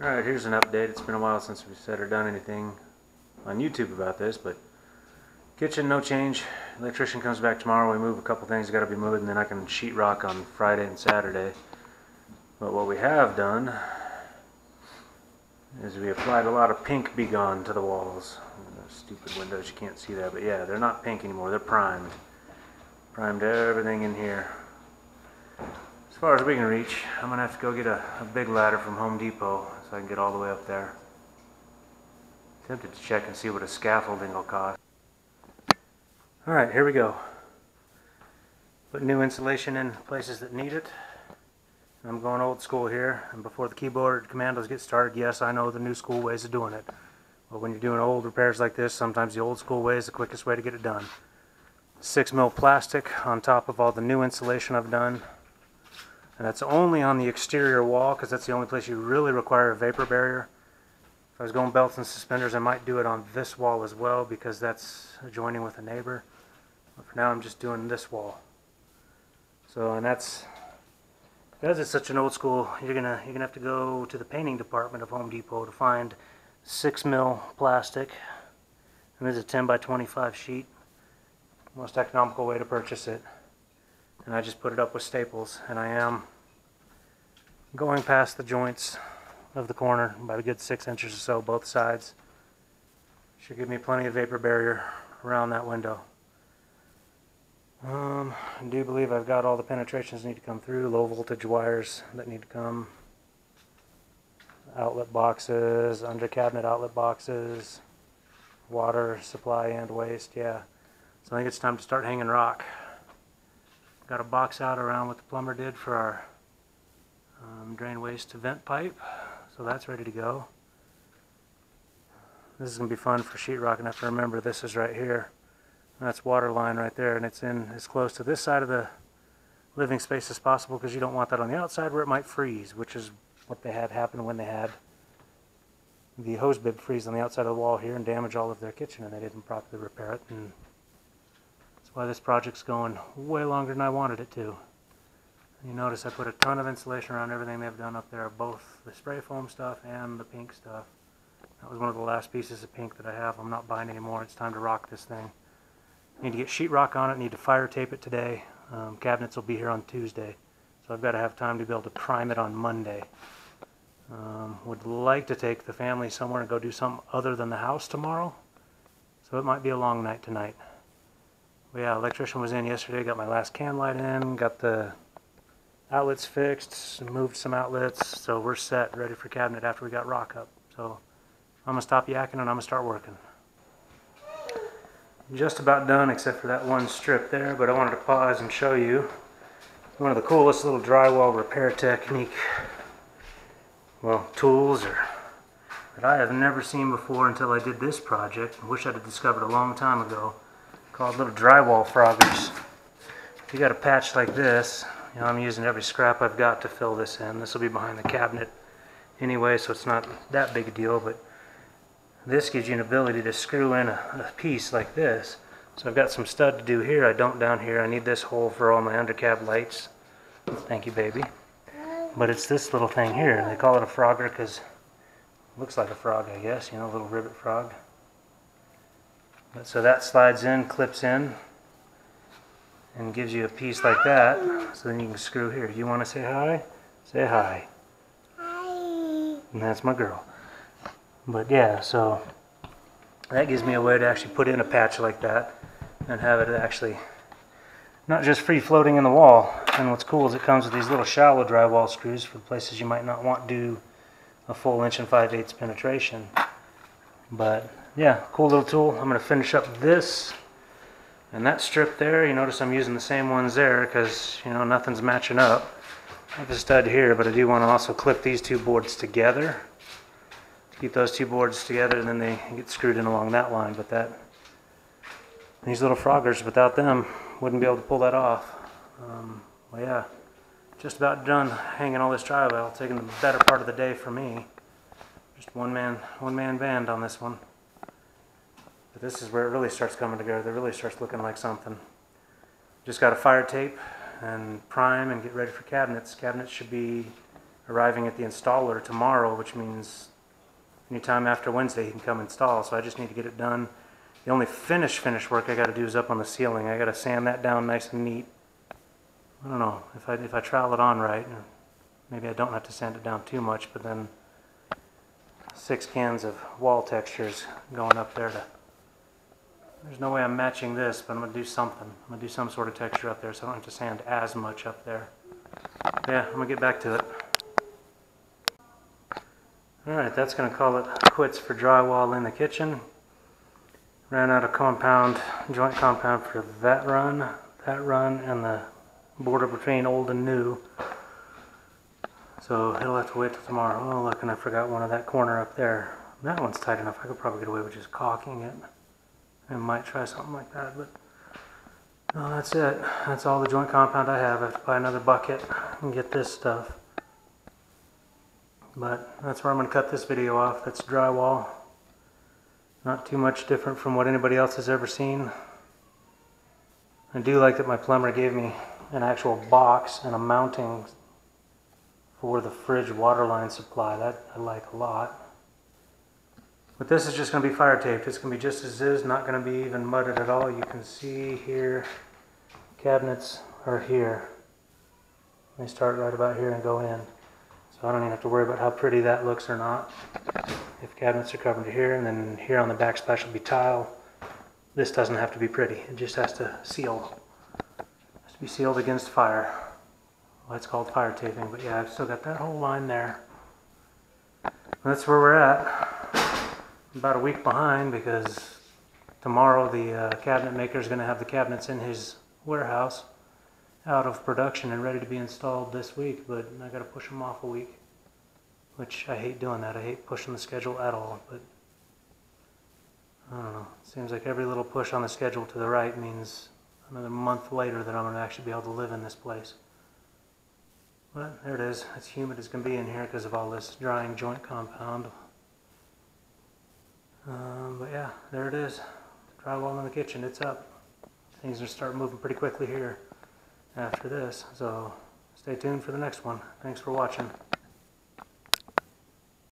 Alright, here's an update. It's been a while since we said or done anything on YouTube about this, but kitchen, no change. Electrician comes back tomorrow. We move a couple things that got to be moved, and then I can sheetrock on Friday and Saturday. But what we have done is we applied a lot of pink Be Gone to the walls. Those stupid windows, you can't see that, but yeah, they're not pink anymore. They're primed. Primed everything in here. As far as we can reach, I'm going to have to go get a big ladder from Home Depot so I can get all the way up there. Tempted to check and see what a scaffolding will cost. Alright, here we go. Put new insulation in places that need it. I'm going old school here, and before the keyboard commandos get started, yes, I know the new school ways of doing it. But when you're doing old repairs like this, sometimes the old school way is the quickest way to get it done. 6mm plastic on top of all the new insulation I've done. And that's only on the exterior wall, because that's the only place you really require a vapor barrier. If I was going belts and suspenders, I might do it on this wall as well, because that's adjoining with a neighbor. But for now, I'm just doing this wall. So, and that's, because it's such an old school, you're gonna have to go to the painting department of Home Depot to find 6mm plastic. And this is a 10 by 25 sheet. Most economical way to purchase it. And I just put it up with staples, and I am going past the joints of the corner by a good 6 inches or so, both sides. Should give me plenty of vapor barrier around that window. I do believe I've got all the penetrations that need to come through, low voltage wires that need to come, outlet boxes, under cabinet outlet boxes, water supply and waste, yeah. So I think it's time to start hanging rock. Got a box out around what the plumber did for our drain waste to vent pipe, so that's ready to go. This is going to be fun for sheetrock, and I have to remember this is right here. That's water line right there, and it's in as close to this side of the living space as possible, because you don't want that on the outside where it might freeze, which is what they had happen when they had the hose bib freeze on the outside of the wall here and damage all of their kitchen, and they didn't properly repair it. And that's why this project's going way longer than I wanted it to. And you notice I put a ton of insulation around everything they've done up there, both the spray foam stuff and the pink stuff. That was one of the last pieces of pink that I have. I'm not buying anymore. It's time to rock this thing. Need to get sheetrock on it, need to fire tape it today. Cabinets will be here on Tuesday, so I've got to have time to be able to prime it on Monday. Would like to take the family somewhere and go do something other than the house tomorrow, so it might be a long night tonight. But yeah, electrician was in yesterday, got my last can light in, got the outlets fixed, moved some outlets, so we're set, ready for cabinet after we got rock up. So I'm going to stop yakking and I'm going to start working. Just about done except for that one strip there, but I wanted to pause and show you one of the coolest little drywall repair technique, well, tools that I have never seen before until I did this project. I wish I'd have discovered a long time ago, called little drywall froggers. If you got a patch like this, you know, I'm using every scrap I've got to fill this in. This will be behind the cabinet anyway, so it's not that big a deal, but this gives you an ability to screw in a piece like this. So I've got some stud to do here. I don't down here. I need this hole for all my undercab lights. Thank you, baby. But it's this little thing here. They call it a frogger because it looks like a frog, I guess. You know, a little rivet frog. But so that slides in, clips in, and gives you a piece like that. So then you can screw here. You want to say hi? Say hi. Hi. And that's my girl. But yeah, so that gives me a way to actually put in a patch like that and have it actually not just free floating in the wall. And what's cool is it comes with these little shallow drywall screws for places you might not want to do a full 1 5/8 penetration. But yeah, cool little tool. I'm going to finish up this and that strip there. You notice I'm using the same ones there because, you know, nothing's matching up. I have a stud here, but I do want to also clip these two boards together. Keep those two boards together, and then they get screwed in along that line. But these little froggers, without them, wouldn't be able to pull that off. Well, yeah, just about done hanging all this drywall. Taking the better part of the day for me. Just one man band on this one. But this is where it really starts coming together. It really starts looking like something. Just got to fire tape and prime and get ready for cabinets. Cabinets should be arriving at the installer tomorrow, which means anytime after Wednesday he can come install. So I just need to get it done. The only finish work I got to do is up on the ceiling. I got to sand that down nice and neat. I don't know if I trowel it on right. Maybe I don't have to sand it down too much, but then 6 cans of wall textures going up there. There's no way I'm matching this, but I'm going to do something. I'm going to do some sort of texture up there so I don't have to sand as much up there. Yeah, I'm going to get back to it. Alright, that's going to call it quits for drywall in the kitchen. Ran out of compound, joint compound for that run, and the border between old and new. So it'll have to wait till tomorrow. Oh look, and I forgot one of that corner up there. That one's tight enough. I could probably get away with just caulking it. I might try something like that, but no, that's it. That's all the joint compound I have. I have to buy another bucket and get this stuff. But that's where I'm going to cut this video off. That's drywall. Not too much different from what anybody else has ever seen. I do like that my plumber gave me an actual box and a mounting for the fridge water line supply. That I like a lot. But this is just going to be fire taped. It's going to be just as is, not going to be even mudded at all. You can see here, cabinets are here. They start right about here and go in. So I don't even have to worry about how pretty that looks or not. If cabinets are covered here, and then here on the backsplash will be tile. This doesn't have to be pretty. It just has to seal. It has to be sealed against fire. Well, it's called fire taping, but yeah, I've still got that whole line there. That's where we're at. About a week behind because tomorrow the cabinet maker is going to have the cabinets in his warehouse out of production and ready to be installed this week, but I got to push them off a week, which I hate doing that. I hate pushing the schedule at all, but I don't know. It seems like every little push on the schedule to the right means another month later that I'm going to actually be able to live in this place. But there it is. It's humid as can be in here because of all this drying joint compound. But yeah, there it is. Drywall in the kitchen, it's up. Things are starting moving pretty quickly here after this, so stay tuned for the next one. Thanks for watching.